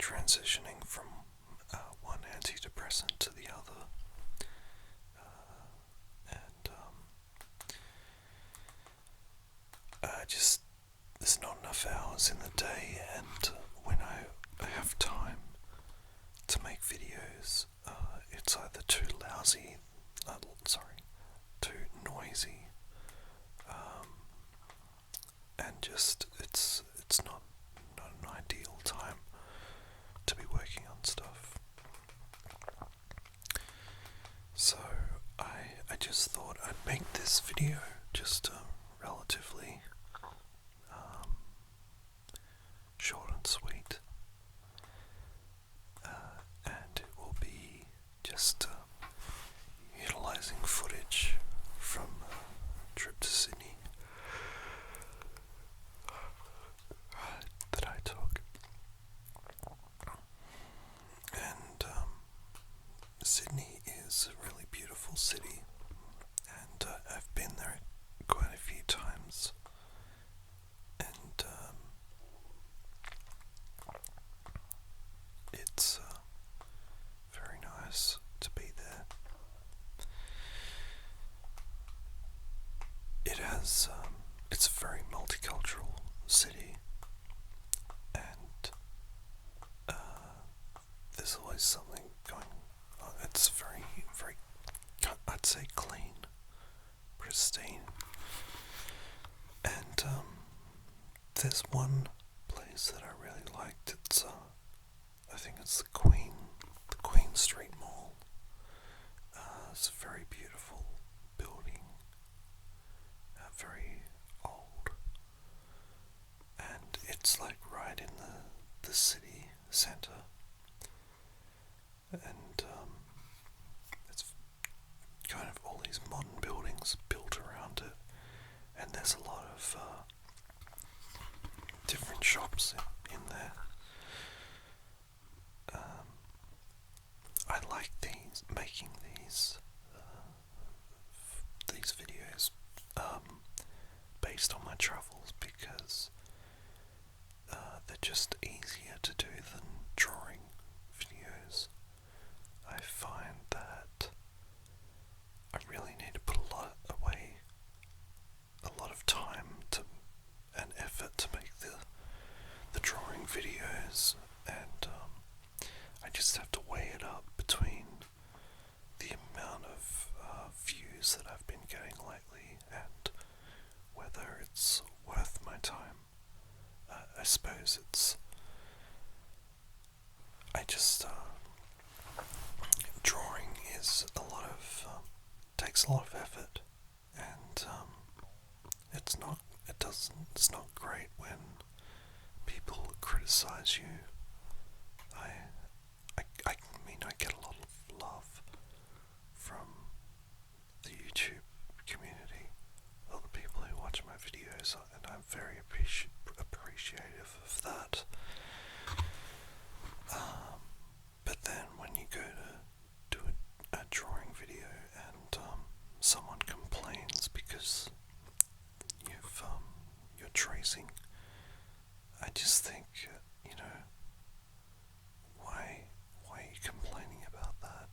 transitioning from one antidepressant to the other, and there's not enough hours in the day, and when I have time to make videos, it's either too lousy, too noisy, and just it's not an ideal time to be working on stuff. So I just thought I'd make this video just relatively short and sweet, and it will be just utilizing footage from a trip to Sydney that I took. And Sydney is a really beautiful city, and I've been there quite a few times, and it's very nice to be there. It's a very multicultural city, and there's always something going on. It's very, very, I'd say, clean, pristine, and there's one place that I really liked. It's I think it's the Queen Street Mall. It's a very beautiful building, very old, and it's like right in the city centre, and it's kind of all these modern buildings built around it, and there's a lot of different shops in there. I like making these videos based on my travels, because they're just easier to do than drawing videos. I find that I really need to put a lot of time and effort to make the drawing videos, and I just have to weigh it up between the amount of views that I've been getting lately and whether it's worth my time. I suppose drawing is takes a lot of effort, and it's not great when people criticize you. I get a lot of love from the YouTube community, all the people who watch my videos, and I'm very appreciative of that. But then when you go to do a drawing video and someone complains because you're tracing, I just think, why are you complaining about that?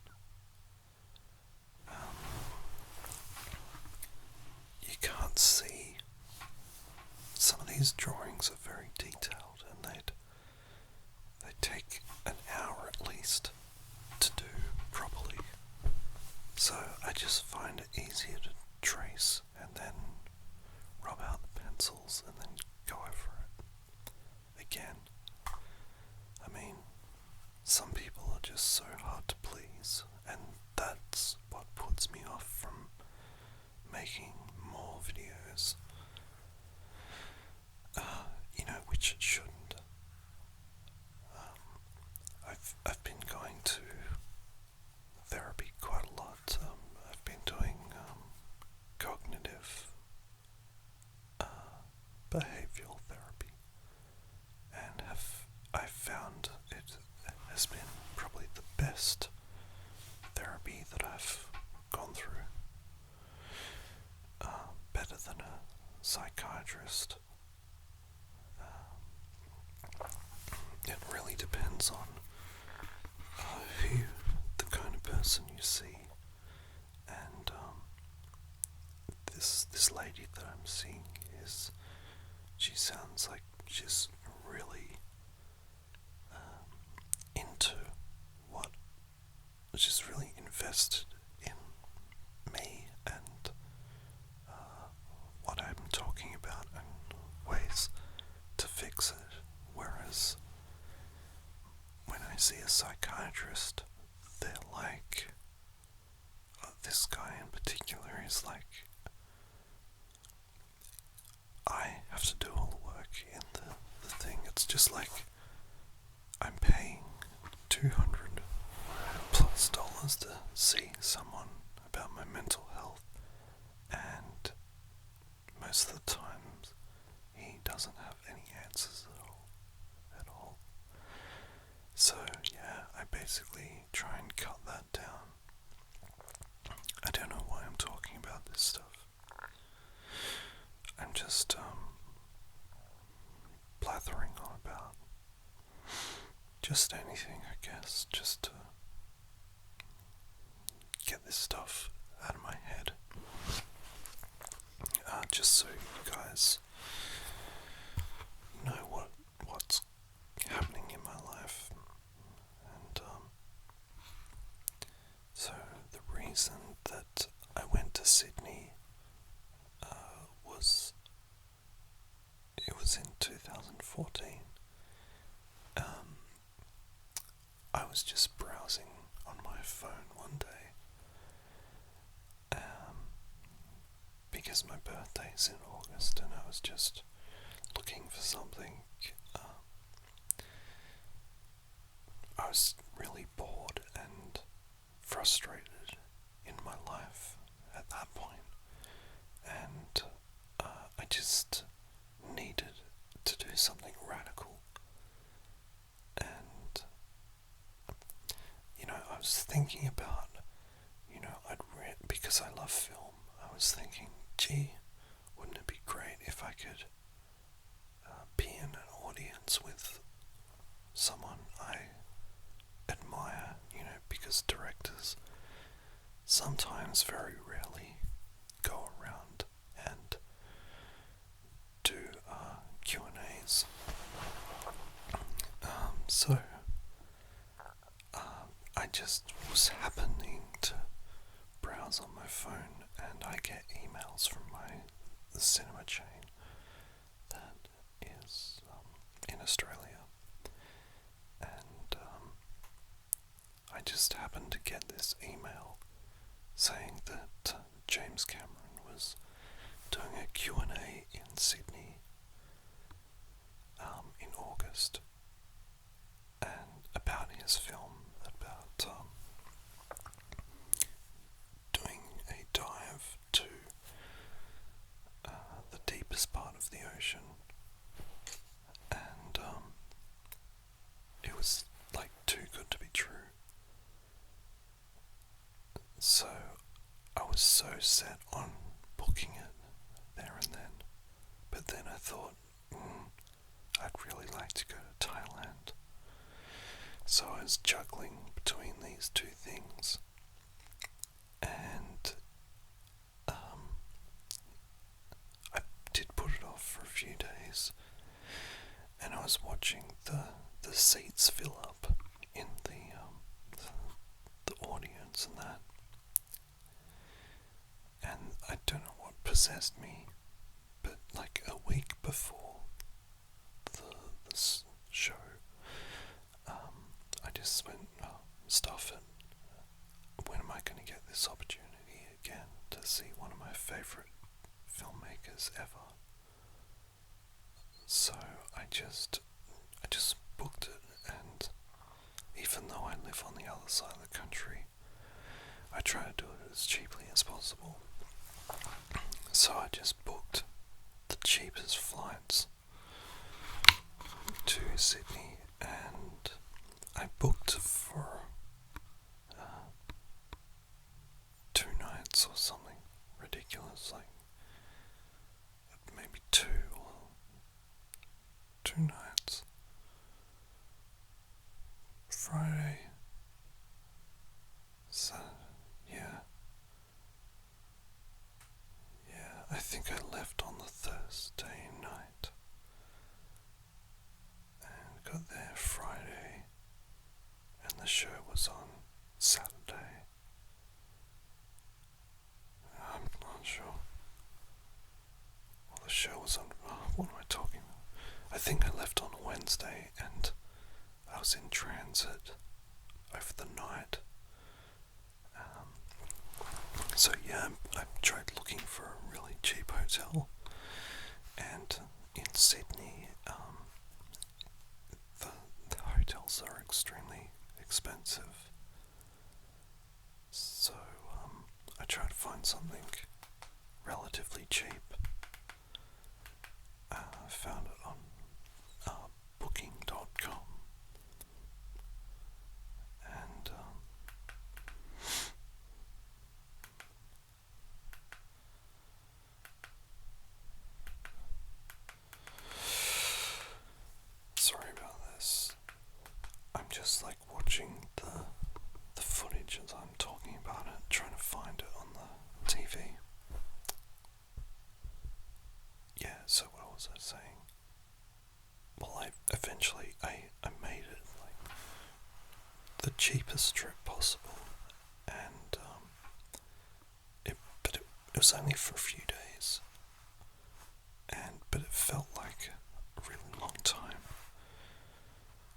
You can't see. Some of these drawings are very detailed, and they take an hour at least to do properly. So I just find it easier to trace and then rub out the pencils and then go over it again. I mean, some people are just so hard to please, and that's what puts me off from making more videos, which it shouldn't. I've been going to therapy quite a lot. I've been doing cognitive behavioral therapy, and I've found it has been probably the best therapy that I've gone through. Better than a psychiatrist. it really depends on who the kind of person you see. And this lady that I'm seeing she sounds like she's really into what she's really invested in me and what I'm talking about and ways to fix it. Whereas when I see a psychiatrist, they're like, this guy in particular is like, I have to do all the work in the thing. It's just like I'm paying $200 plus to see someone about my mental health, and most of the times he doesn't have any answers at all. So yeah, I basically try and cut that down. I don't know why I'm talking about this stuff. I'm just blathering on about just anything, I guess, just to get this stuff out of my head. Just so you guys know what's happening in my life. And so the reason that I went to Sydney was in 2014. I was just browsing on my phone one day because my birthday's in August, and I was just looking for something. I was really bored and frustrated in my life at that point, and I just needed to do something radical. And I was thinking about, I'd read, because I love film, I was thinking, gee, wouldn't it be great if I could be in an audience with someone I admire, because directors sometimes, very rarely, go around and do Q&As. So I just was happening to browse on my phone, and I get emails from the cinema chain that is in Australia, and I just happened to get this email saying that James Cameron was doing a Q&A in Sydney in August, and about his film, about doing a dive to the deepest part of the ocean, and it was like too good to be true. So I was so set on booking it there and then, but then I thought, I'd really like to go to Thailand. So I was juggling between these two things, and I did put it off for a few days, and I was watching the seats fill up in the audience and that, and I don't know what possessed me, but like a week before this show, I just went, stuff it. When am I going to get this opportunity again to see one of my favourite filmmakers ever? So I just booked it, and even though I live on the other side of the country, I try to do it as cheaply as possible. So I just booked the cheapest flights to Sydney, and I booked for 2 nights or something ridiculous, like maybe 2 nights. Friday. So, yeah. Yeah, I think I left on the Thursday night and got there Friday, and the show was on Saturday. I'm not sure. Well, the show was on. What am I talking about? I think I left on a Wednesday and I was in transit over the night. So yeah, I tried looking for a really cheap hotel, and in Sydney, the hotels are extremely expensive. So I tried to find something relatively cheap. I found it on booking.com, and sorry about this. I'm just like watching the footage as I'm talking about it, trying to find it on the TV. Yeah, so what was I saying? Well, I made it like the cheapest trip possible, and it was only for a few days, but it felt like a really long time.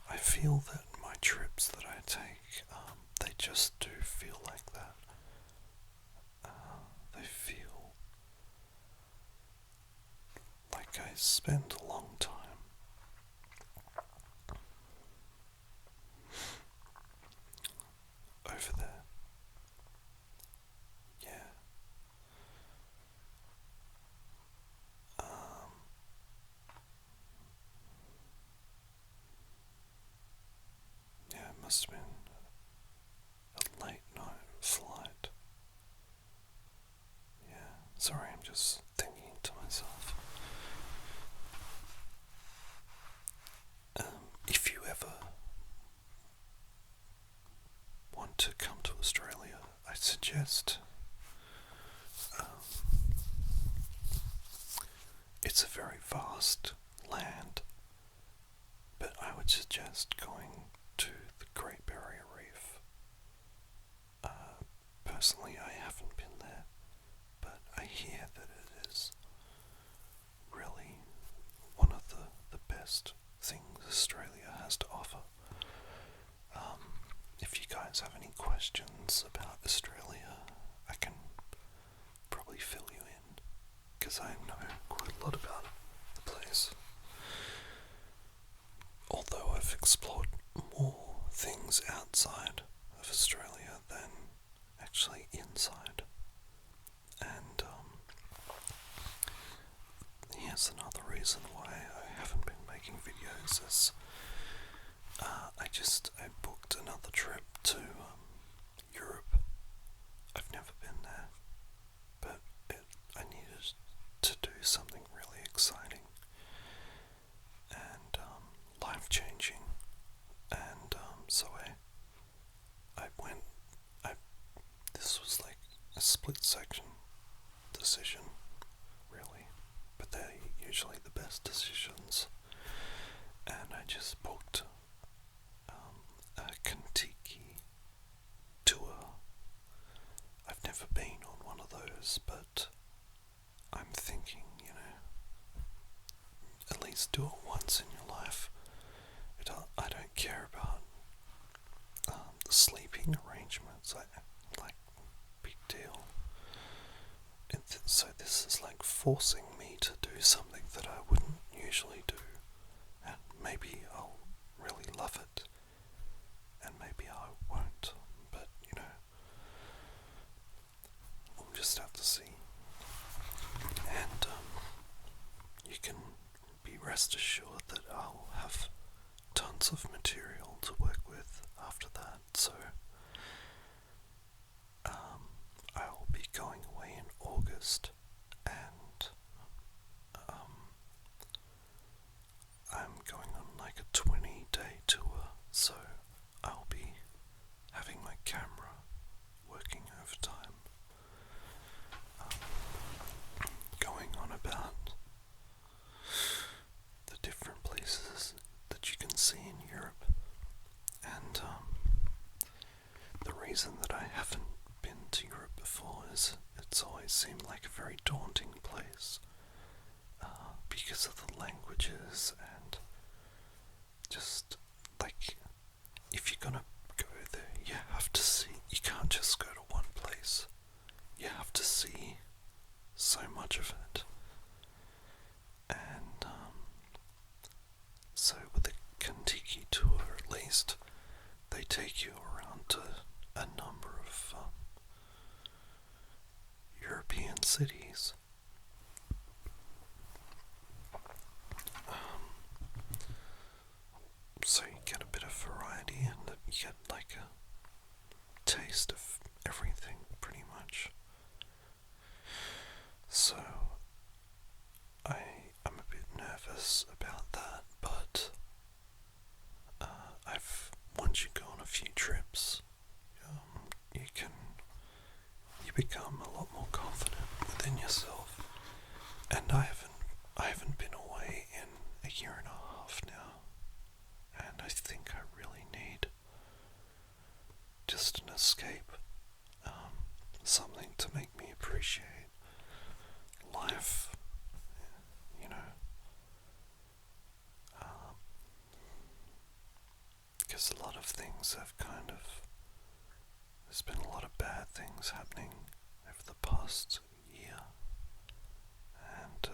I feel that my trips that I take, they just do feel like that. They feel like I spend a long time. Over there. Yeah. Yeah, it must have been a late night flight. Yeah, sorry, I'm just thinking to myself. If you ever want to come to Australia, I suggest it's a very vast land, but I would suggest going to the Great Barrier Reef. Personally, I haven't been there, but I hear that it is really one of the best things Australia has to offer. If you guys have any questions about Australia, I can probably fill you in, because I know quite a lot about the place. Although I've explored more things outside of Australia than actually inside. And here's another reason why I haven't been making videos is I booked another trip to Europe. I've never been there, but I needed to do something really exciting and life-changing, and so I went. This was like a split-second decision, really, but they're usually the best decisions. And I just booked a Kentucky tour. I've never been on one of those, but I'm thinking, at least do it once in your life. I don't care about the sleeping arrangements. Big deal. So this is like forcing me to do something that I wouldn't usually do, and maybe I'll really love it, and maybe I won't, but we'll just have to see. And you can be rest assured that I'll have tons of material to work with after that, so I'll be going away in August, and I'm going on like a 20-day tour, so I'll of the languages, and just like, if you're gonna go there, you have to see, you can't just go to one place, you have to see so much of it. And so with the Kentucky tour, at least, they take you around to a number of European cities. So you get a bit of variety, and you get like a taste of everything, pretty much. So I'm a bit nervous about that, but once you go on a few trips, you become a lot more confident within yourself. And I haven't been away in a year and a half now, and I think I really need just an escape, something to make me appreciate life, you know. Because a lot of things have there's been a lot of bad things happening over the past year, and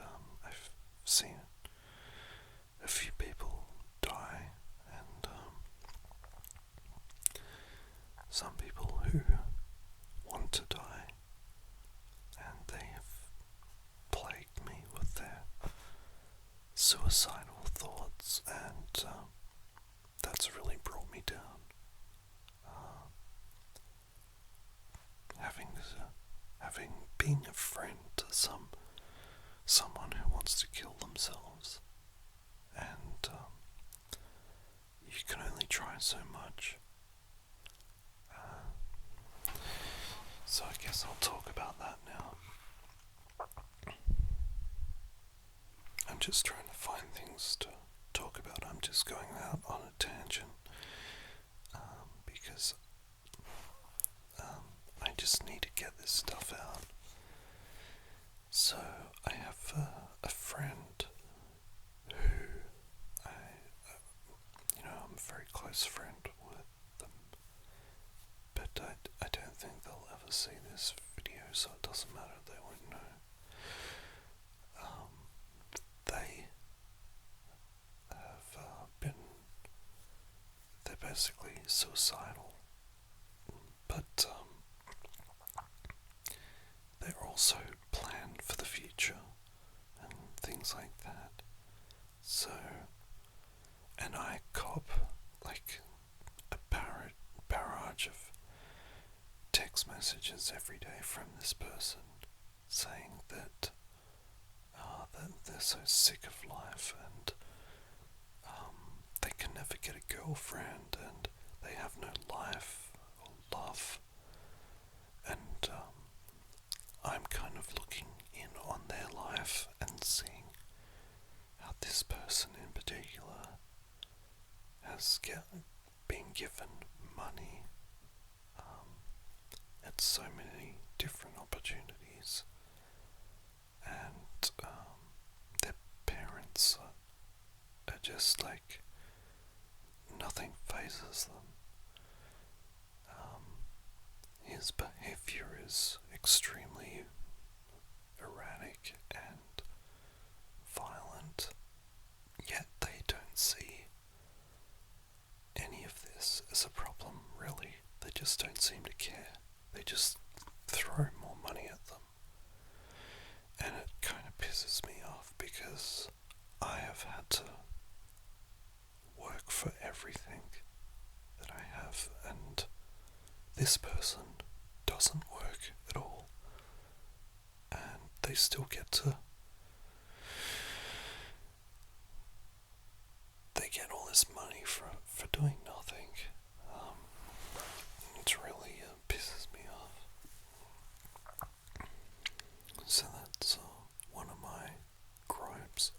I've seen a few people die, and some people who want to die, and they have plagued me with their suicidal thoughts, and that's really brought me down. Being a friend to someone who wants to kill themselves, and you can only try so much. So I guess I'll talk about that now. I'm just trying to find things to talk about. I'm just going out on a tangent, because I just need to get this stuff out. So I have a friend who I'm a very close friend with them, but I don't think they'll ever see this video, so it doesn't matter, they won't know. They have they're basically suicidal, but they're also planned for the future and things like that. So, and I cop like a barrage of text messages every day from this person saying that they're so sick of life, and they can never get a girlfriend, and they have no life or love, and I'm kind of looking in on their life and seeing how this person in particular has been given money at so many different opportunities, and their parents are just like, nothing phases them. His behavior is extremely erratic and violent, yet they don't see any of this as a problem, really. They just don't seem to care. They just throw more money at them. And it kind of pisses me off, because I have had to work for everything that I have, and this person doesn't work at all, and they still get they get all this money for doing nothing. It really pisses me off. So that's one of my gripes,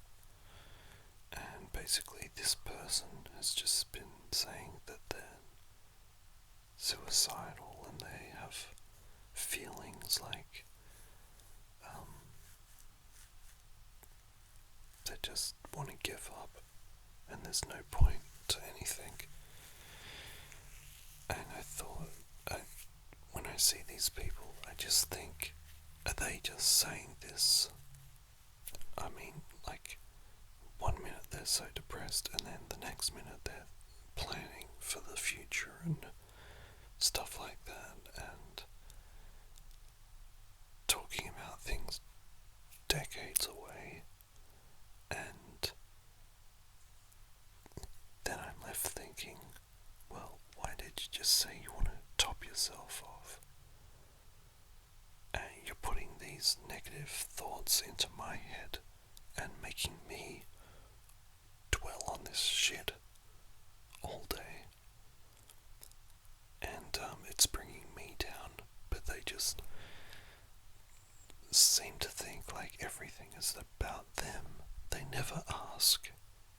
and basically this person has just been saying that they're suicidal, and they have feelings like They just want to give up, and there's no point to anything. And I thought, when I see these people, I just think, are they just saying this? I mean, like, 1 minute they're so depressed, and then the next minute they're planning for the future and stuff like that, and talking about things decades away, and then I'm left thinking, well, why did you just say you want to top yourself off? And you're putting these negative thoughts into my head and making me dwell on this shit all day. And it's bringing me down, but they just seem to think like everything is about them. They never ask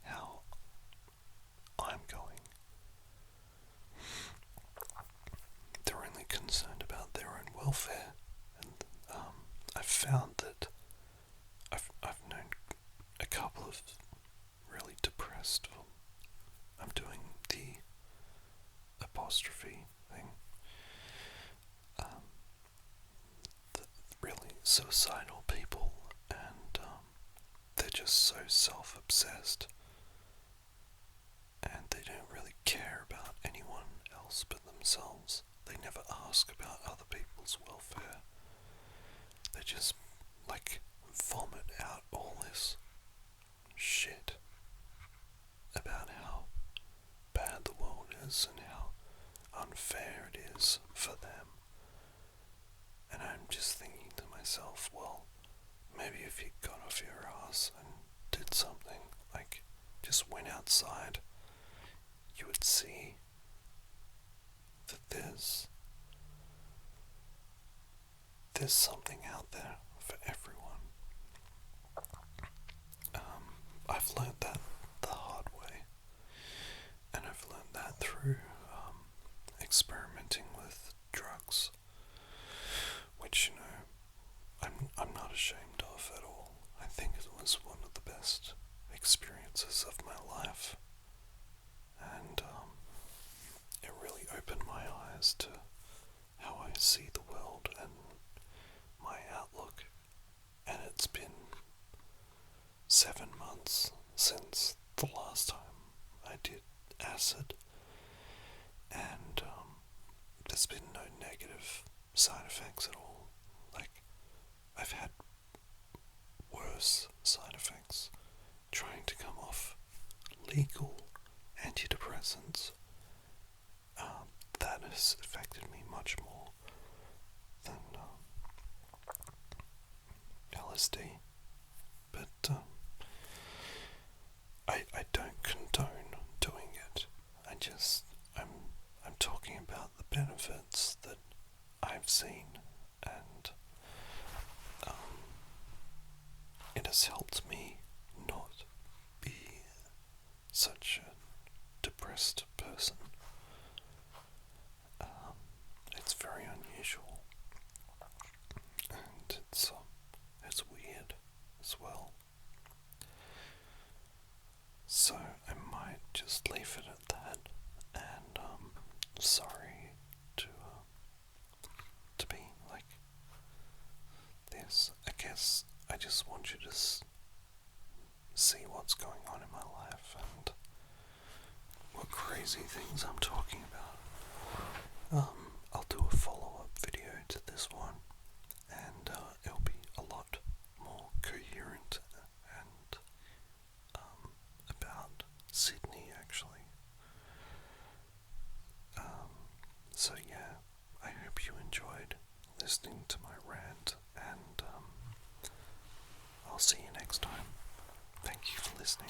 how I'm going. They're only concerned about their own welfare. And I've found that I've known a couple of really depressed. I'm doing the apostrophe thing. The really suicidal people, and they're just so self-obsessed, and they don't really care about anyone else but themselves. They never ask about other people's welfare. They just like vomit out all this shit about how bad the world is and how unfair it is for them. And I'm just thinking to myself, well, maybe if you got off your ass and did something, like just went outside, you would see that there's something out there for everyone. I've learned that the hard way, and I've learned that through experimenting with drugs, which, you know, I'm not ashamed of at all. I think it was one of the best experiences of my life, and it really opened my eyes to how I see the world and my outlook. And it's been 7 months since the last time I did acid, and there's been no negative side effects at all. Like, I've had worse side effects trying to come off legal antidepressants. That has affected me much more than LSD. But I don't condone doing it. I'm talking about the benefits that I've seen, and it has helped me not be such a depressed person. It's very unusual, and it's weird as well. So I might just leave it at that, and sorry to be like this. I guess I just want you to see what's going on in my life and what crazy things I'm talking about. I'll do a follow-up video to this one, and it'll be a lot more coherent and about Sydney, actually. So yeah, I hope you enjoyed listening to my rant, and I'll see you next time. Thank you for listening.